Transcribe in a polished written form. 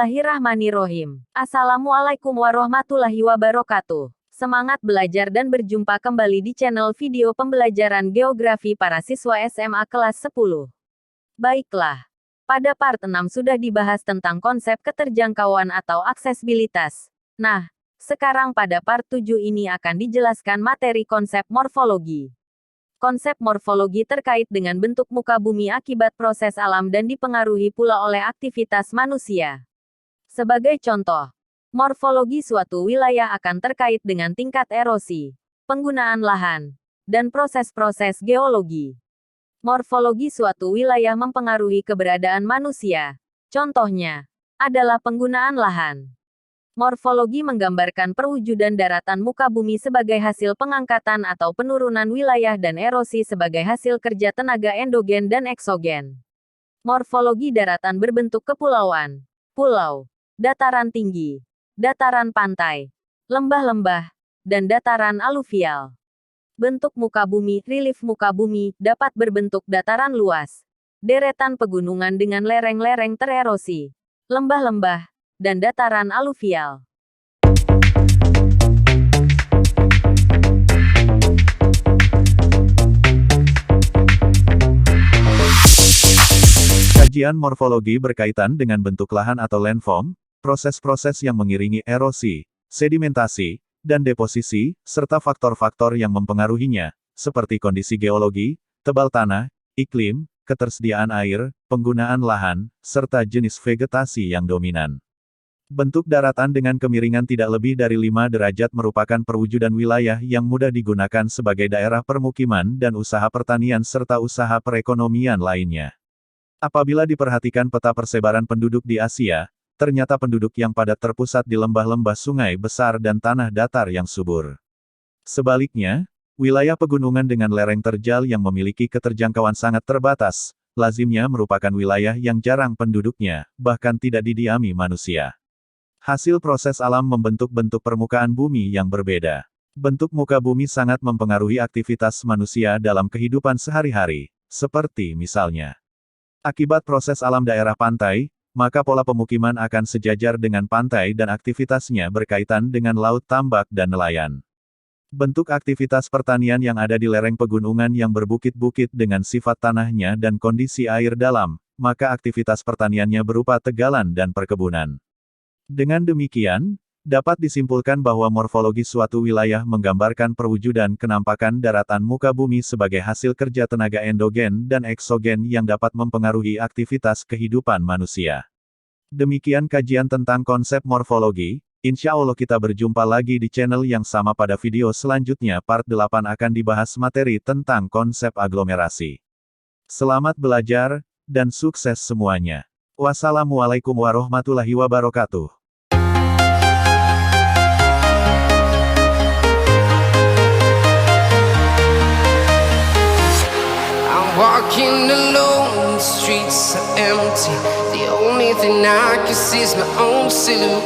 Bismillahirrahmanirrahim. Assalamualaikum warahmatullahi wabarakatuh. Semangat belajar dan berjumpa kembali di channel video pembelajaran geografi para siswa SMA kelas 10. Baiklah. Pada part 6 sudah dibahas tentang konsep keterjangkauan atau aksesibilitas. Nah, sekarang pada part 7 ini akan dijelaskan materi konsep morfologi. Konsep morfologi terkait dengan bentuk muka bumi akibat proses alam dan dipengaruhi pula oleh aktivitas manusia. Sebagai contoh, morfologi suatu wilayah akan terkait dengan tingkat erosi, penggunaan lahan, dan proses-proses geologi. Morfologi suatu wilayah mempengaruhi keberadaan manusia. Contohnya adalah penggunaan lahan. Morfologi menggambarkan perwujudan daratan muka bumi sebagai hasil pengangkatan atau penurunan wilayah dan erosi sebagai hasil kerja tenaga endogen dan eksogen. Morfologi daratan berbentuk kepulauan, pulau, dataran tinggi, dataran pantai, lembah-lembah, dan dataran aluvial. Bentuk muka bumi, relief muka bumi, dapat berbentuk dataran luas, deretan pegunungan dengan lereng-lereng tererosi, lembah-lembah, dan dataran aluvial. Kajian morfologi berkaitan dengan bentuk lahan atau landform, proses-proses yang mengiringi erosi, sedimentasi, dan deposisi, serta faktor-faktor yang mempengaruhinya, seperti kondisi geologi, tebal tanah, iklim, ketersediaan air, penggunaan lahan, serta jenis vegetasi yang dominan. Bentuk daratan dengan kemiringan tidak lebih dari 5 derajat merupakan perwujudan wilayah yang mudah digunakan sebagai daerah permukiman dan usaha pertanian serta usaha perekonomian lainnya. Apabila diperhatikan peta persebaran penduduk di Asia, ternyata penduduk yang padat terpusat di lembah-lembah sungai besar dan tanah datar yang subur. Sebaliknya, wilayah pegunungan dengan lereng terjal yang memiliki keterjangkauan sangat terbatas, lazimnya merupakan wilayah yang jarang penduduknya, bahkan tidak didiami manusia. Hasil proses alam membentuk bentuk permukaan bumi yang berbeda. Bentuk muka bumi sangat mempengaruhi aktivitas manusia dalam kehidupan sehari-hari, seperti misalnya, akibat proses alam daerah pantai, maka pola pemukiman akan sejajar dengan pantai dan aktivitasnya berkaitan dengan laut tambak dan nelayan. Bentuk aktivitas pertanian yang ada di lereng pegunungan yang berbukit-bukit dengan sifat tanahnya dan kondisi air dalam, maka aktivitas pertaniannya berupa tegalan dan perkebunan. Dengan demikian, dapat disimpulkan bahwa morfologi suatu wilayah menggambarkan perwujudan kenampakan daratan muka bumi sebagai hasil kerja tenaga endogen dan eksogen yang dapat mempengaruhi aktivitas kehidupan manusia. Demikian kajian tentang konsep morfologi. Insya Allah kita berjumpa lagi di channel yang sama pada video selanjutnya. Part 8 akan dibahas materi tentang konsep aglomerasi. Selamat belajar, dan sukses semuanya. Wassalamualaikum warahmatullahi wabarakatuh. Walking alone, the streets are empty. The only thing I can see is my own silhouette.